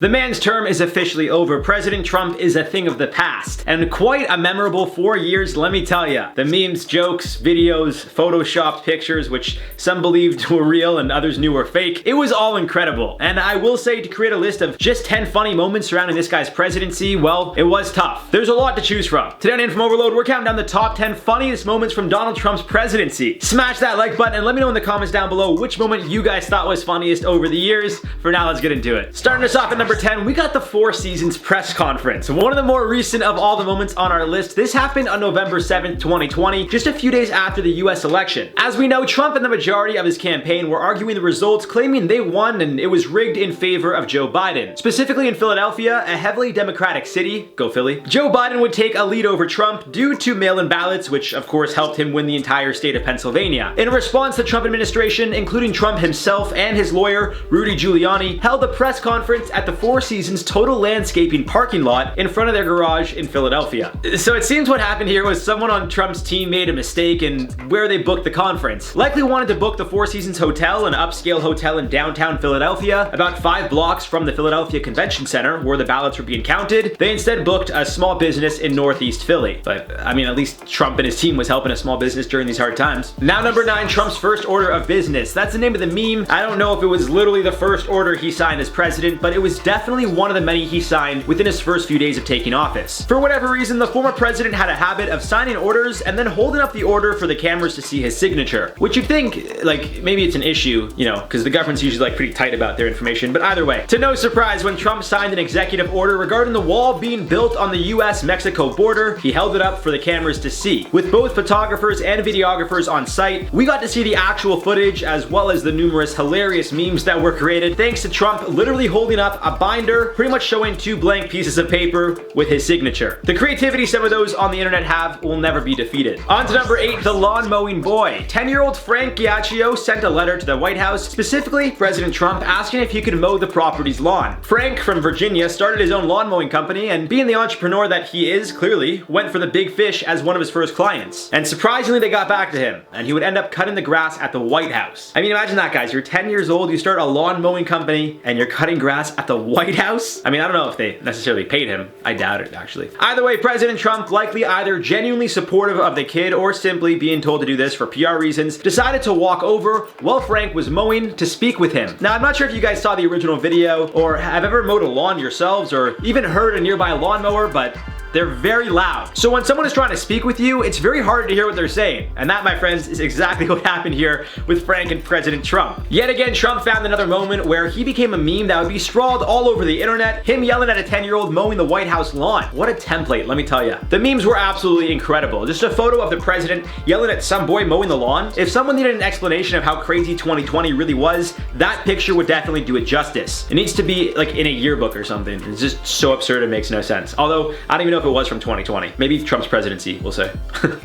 The man's term is officially over. President Trump is a thing of the past. And quite a memorable 4 years, let me tell ya. The memes, jokes, videos, photoshopped pictures, which some believed were real and others knew were fake. It was all incredible. And I will say, to create a list of just 10 funny moments surrounding this guy's presidency, well, it was tough. There's a lot to choose from. Today on InformOverload, we're counting down the top 10 funniest moments from Donald Trump's presidency. Smash that like button and let me know in the comments down below which moment you guys thought was funniest over the years. For now, let's get into it. Starting us off at number 10, we got the Four Seasons press conference. One of the more recent of all the moments on our list. This happened on November 7th, 2020, just a few days after the US election. As we know, Trump and the majority of his campaign were arguing the results, claiming they won and it was rigged in favor of Joe Biden. Specifically in Philadelphia, a heavily Democratic city, go Philly, Joe Biden would take a lead over Trump due to mail-in ballots, which of course helped him win the entire state of Pennsylvania. In response, the Trump administration, including Trump himself and his lawyer, Rudy Giuliani, held a press conference at the Four Seasons Total Landscaping parking lot in front of their garage in Philadelphia. So it seems what happened here was someone on Trump's team made a mistake in where they booked the conference. Likely wanted to book the Four Seasons Hotel, an upscale hotel in downtown Philadelphia, about 5 blocks from the Philadelphia Convention Center where the ballots were being counted. They instead booked a small business in Northeast Philly. But I mean, at least Trump and his team was helping a small business during these hard times. Now number 9, Trump's first order of business. That's the name of the meme. I don't know if it was literally the first order he signed as president, but it was definitely one of the many he signed within his first few days of taking office. For whatever reason, the former president had a habit of signing orders and then holding up the order for the cameras to see his signature, which you'd think, like, maybe it's an issue, you know, because the government's usually like pretty tight about their information, but either way. To no surprise, when Trump signed an executive order regarding the wall being built on the US-Mexico border, he held it up for the cameras to see. With both photographers and videographers on site, we got to see the actual footage as well as the numerous hilarious memes that were created thanks to Trump literally holding up a binder, pretty much showing 2 blank pieces of paper with his signature. The creativity some of those on the internet have will never be defeated. On to number 8, the lawn mowing boy. 10-year-old Frank Giacchio sent a letter to the White House, specifically President Trump, asking if he could mow the property's lawn. Frank from Virginia started his own lawn mowing company, and being the entrepreneur that he is, clearly, went for the big fish as one of his first clients. And surprisingly, they got back to him, and he would end up cutting the grass at the White House. I mean, imagine that, guys. You're 10 years old, you start a lawn mowing company, and you're cutting grass at the White House? I mean, I don't know if they necessarily paid him. I doubt it, actually. Either way, President Trump, likely either genuinely supportive of the kid or simply being told to do this for PR reasons, decided to walk over while Frank was mowing to speak with him. Now, I'm not sure if you guys saw the original video or have ever mowed a lawn yourselves or even heard a nearby lawnmower, but they're very loud. So when someone is trying to speak with you, it's very hard to hear what they're saying. And that, my friends, is exactly what happened here with Frank and President Trump. Yet again, Trump found another moment where he became a meme that would be sprawled all over the internet, him yelling at a 10-year-old mowing the White House lawn. What a template, let me tell you. The memes were absolutely incredible. Just a photo of the president yelling at some boy mowing the lawn. If someone needed an explanation of how crazy 2020 really was, that picture would definitely do it justice. It needs to be like in a yearbook or something. It's just so absurd it makes no sense. Although, I don't even know if it was from 2020. Maybe Trump's presidency, we'll say.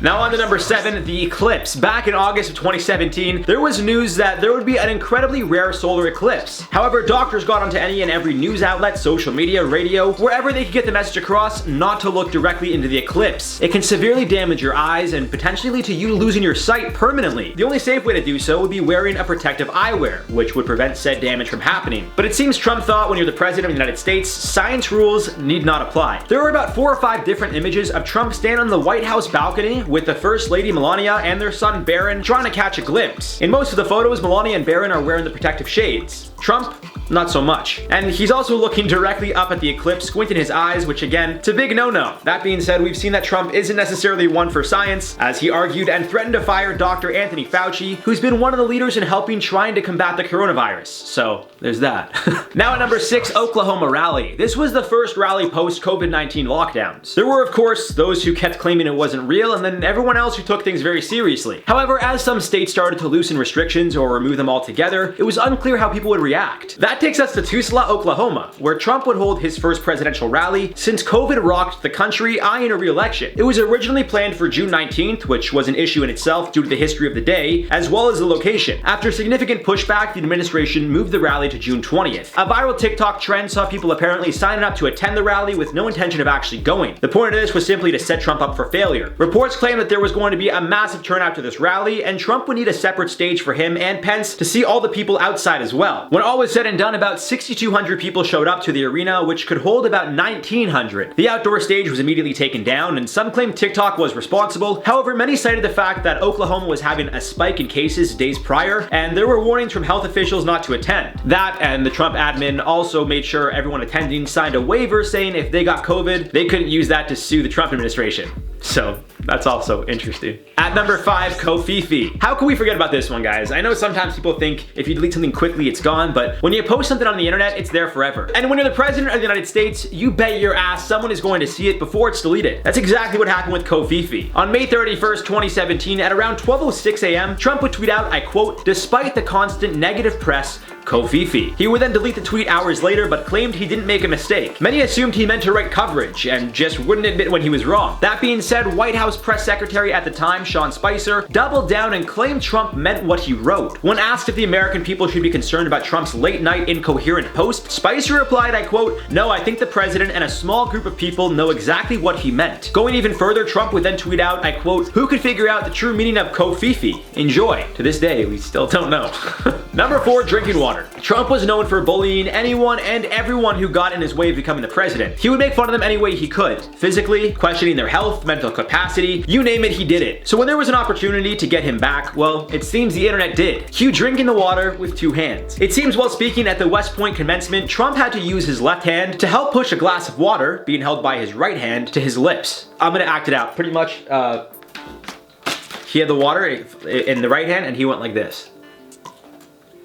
Now on to number 7, the eclipse. Back in August of 2017, there was news that there would be an incredibly rare solar eclipse. However, doctors got onto any and every news outlet, social media, radio, wherever they could get the message across not to look directly into the eclipse. It can severely damage your eyes and potentially lead to you losing your sight permanently. The only safe way to do so would be wearing a protective eyewear, which would prevent said damage from happening. But it seems Trump thought when you're the president of the United States, science rules need not apply. There were about 4 or 5 different images of Trump standing on the White House balcony with the First Lady Melania and their son Barron trying to catch a glimpse. In most of the photos, Melania and Barron are wearing the protective shades. Trump, not so much. And he's also looking directly up at the eclipse, squinting his eyes, which again, it's a big no-no. That being said, we've seen that Trump isn't necessarily one for science, as he argued and threatened to fire Dr. Anthony Fauci, who's been one of the leaders in helping trying to combat the coronavirus. So, there's that. Now at number 6, Oklahoma rally. This was the first rally post-COVID-19 lockdowns. There were, of course, those who kept claiming it wasn't real, and then everyone else who took things very seriously. However, as some states started to loosen restrictions or remove them altogether, it was unclear how people would react. That takes us to Tulsa, Oklahoma, where Trump would hold his first presidential rally since COVID rocked the country, eyeing a re-election. It was originally planned for June 19th, which was an issue in itself due to the history of the day, as well as the location. After significant pushback, the administration moved the rally to June 20th. A viral TikTok trend saw people apparently signing up to attend the rally with no intention of actually going. The point of this was simply to set Trump up for failure. Reports claim that there was going to be a massive turnout to this rally, and Trump would need a separate stage for him and Pence to see all the people outside as well. When all was said and done, done, about 6,200 people showed up to the arena, which could hold about 1,900. The outdoor stage was immediately taken down, and some claim TikTok was responsible. However, many cited the fact that Oklahoma was having a spike in cases days prior, and there were warnings from health officials not to attend. That, and the Trump admin also made sure everyone attending signed a waiver saying if they got COVID, they couldn't use that to sue the Trump administration. So that's also interesting. At number 5, Kofifi. How can we forget about this one, guys? I know sometimes people think if you delete something quickly, it's gone, but when you post something on the internet, it's there forever. And when you're the president of the United States, you bet your ass someone is going to see it before it's deleted. That's exactly what happened with Kofifi. On May 31st, 2017, at around 12:06 a.m., Trump would tweet out, I quote, "Despite the constant negative press, Kofifi." He would then delete the tweet hours later, but claimed he didn't make a mistake. Many assumed he meant to write coverage and just wouldn't admit when he was wrong. That being said, White House press secretary at the time, Sean Spicer, doubled down and claimed Trump meant what he wrote. When asked if the American people should be concerned about Trump's late-night incoherent post, Spicer replied, I quote, "No, I think the president and a small group of people know exactly what he meant." Going even further, Trump would then tweet out, I quote, "Who could figure out the true meaning of Kofifi? Enjoy." To this day, we still don't know. Number 4, drinking water. Trump was known for bullying anyone and everyone who got in his way of becoming the president. He would make fun of them any way he could. Physically, questioning their health, mental capacity, you name it, he did it. So when there was an opportunity to get him back, well, it seems the internet did. Cue drinking the water with 2 hands. It seems while speaking at the West Point commencement, Trump had to use his left hand to help push a glass of water, being held by his right hand, to his lips. I'm gonna act it out. Pretty much, he had the water in the right hand and he went like this.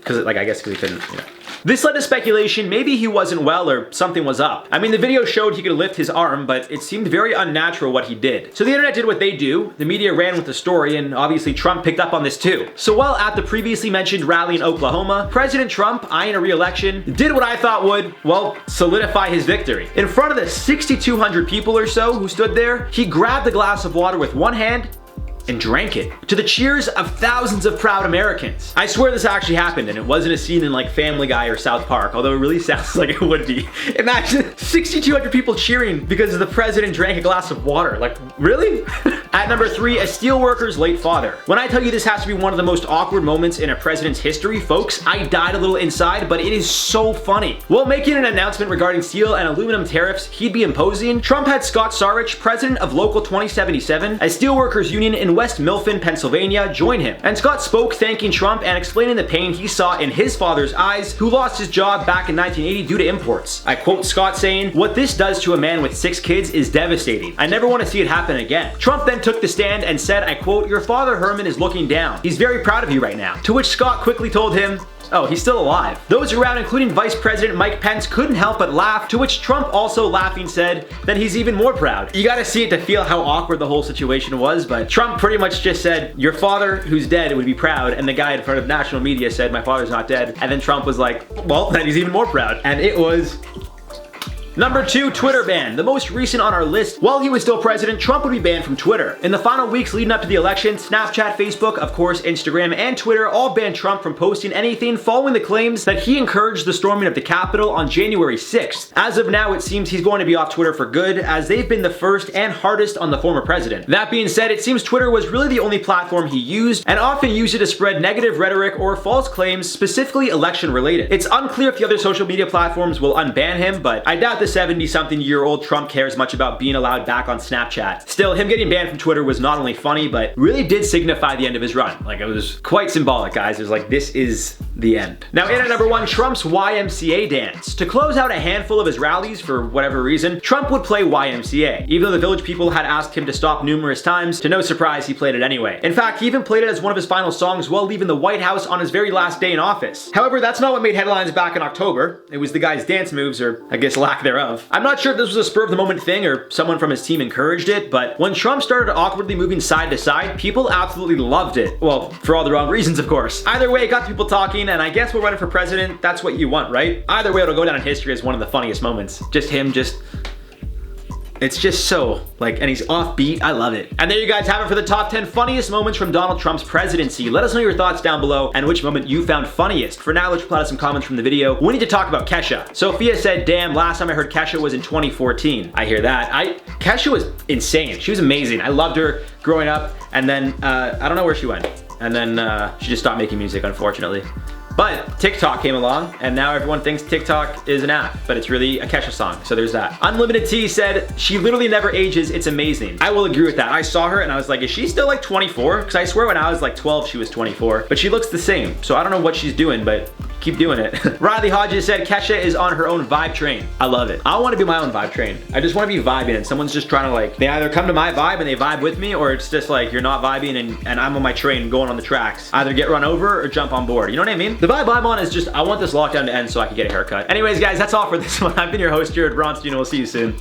I guess because he couldn't, you know. This led to speculation maybe he wasn't well or something was up. I mean, the video showed he could lift his arm, but it seemed very unnatural what he did. So the internet did what they do, the media ran with the story, and obviously Trump picked up on this too. So while at the previously mentioned rally in Oklahoma, President Trump, eyeing a re-election, did what I thought would, well, solidify his victory. In front of the 6,200 people or so who stood there, he grabbed the glass of water with one hand and drank it, to the cheers of thousands of proud Americans. I swear this actually happened, and it wasn't a scene in like Family Guy or South Park, although it really sounds like it would be. Imagine 6,200 people cheering because the president drank a glass of water. Like, really? At number 3, a steelworker's late father. When I tell you this has to be one of the most awkward moments in a president's history, folks, I died a little inside, but it is so funny. While making an announcement regarding steel and aluminum tariffs he'd be imposing, Trump had Scott Sarich, president of Local 2077, a steelworkers union in West Milford, Pennsylvania, join him. And Scott spoke thanking Trump and explaining the pain he saw in his father's eyes, who lost his job back in 1980 due to imports. I quote Scott saying, "What this does to a man with 6 kids is devastating. I never want to see it happen again." Trump then took the stand and said, I quote, "Your father Herman is looking down. He's very proud of you right now." To which Scott quickly told him, oh, he's still alive. Those around, including Vice President Mike Pence, couldn't help but laugh, to which Trump also laughing said that he's even more proud. You gotta see it to feel how awkward the whole situation was, but Trump pretty much just said, "Your father, who's dead, would be proud," and the guy in front of national media said, "My father's not dead," and then Trump was like, well, then he's even more proud. And it was Number 2, Twitter ban. The most recent on our list. While he was still president, Trump would be banned from Twitter. In the final weeks leading up to the election, Snapchat, Facebook, of course, Instagram, and Twitter all banned Trump from posting anything following the claims that he encouraged the storming of the Capitol on January 6th. As of now, it seems he's going to be off Twitter for good, as they've been the first and hardest on the former president. That being said, it seems Twitter was really the only platform he used, and often used it to spread negative rhetoric or false claims, specifically election related. It's unclear if the other social media platforms will unban him, but I doubt the 70-something-year-old Trump cares much about being allowed back on Snapchat. Still, him getting banned from Twitter was not only funny, but really did signify the end of his run. Like, it was quite symbolic, guys. It was like, this is the end. Now, in at number 1, Trump's YMCA dance. To close out a handful of his rallies, for whatever reason, Trump would play YMCA. Even though the Village people had asked him to stop numerous times, to no surprise, he played it anyway. In fact, he even played it as one of his final songs while leaving the White House on his very last day in office. However, that's not what made headlines back in October. It was the guy's dance moves, or I guess lack thereof. I'm not sure if this was a spur of the moment thing or someone from his team encouraged it, but when Trump started awkwardly moving side to side, people absolutely loved it. Well, for all the wrong reasons, of course. Either way, it got people talking, and I guess we're running for president. That's what you want, right? Either way, it'll go down in history as one of the funniest moments. Just him, it's just so, and he's offbeat. I love it. And there you guys have it for the top 10 funniest moments from Donald Trump's presidency. Let us know your thoughts down below and which moment you found funniest. For now, let's reply to some comments from the video. We need to talk about Kesha. Sophia said, "Damn, last time I heard Kesha was in 2014. I hear that. Kesha was insane. She was amazing. I loved her growing up. And then, I don't know where she went. And then, she just stopped making music, unfortunately. But TikTok came along, and now everyone thinks TikTok is an app, but it's really a Kesha song, so there's that. Unlimited T said, she literally never ages, it's amazing. I will agree with that. I saw her and I was like, is she still like 24? Because I swear when I was like 12, she was 24, but she looks the same. So I don't know what she's doing, but keep doing it. Riley Hodges said, Kesha is on her own vibe train. I love it. I want to be my own vibe train. I just want to be vibing and someone's just trying to like, they either come to my vibe and they vibe with me, or it's just like, you're not vibing and I'm on my train going on the tracks. Either get run over or jump on board. You know what I mean? The vibe I'm on is just, I want this lockdown to end so I can get a haircut. Anyways, guys, that's all for this one. I've been your host, Jared Bronstein, and we'll see you soon.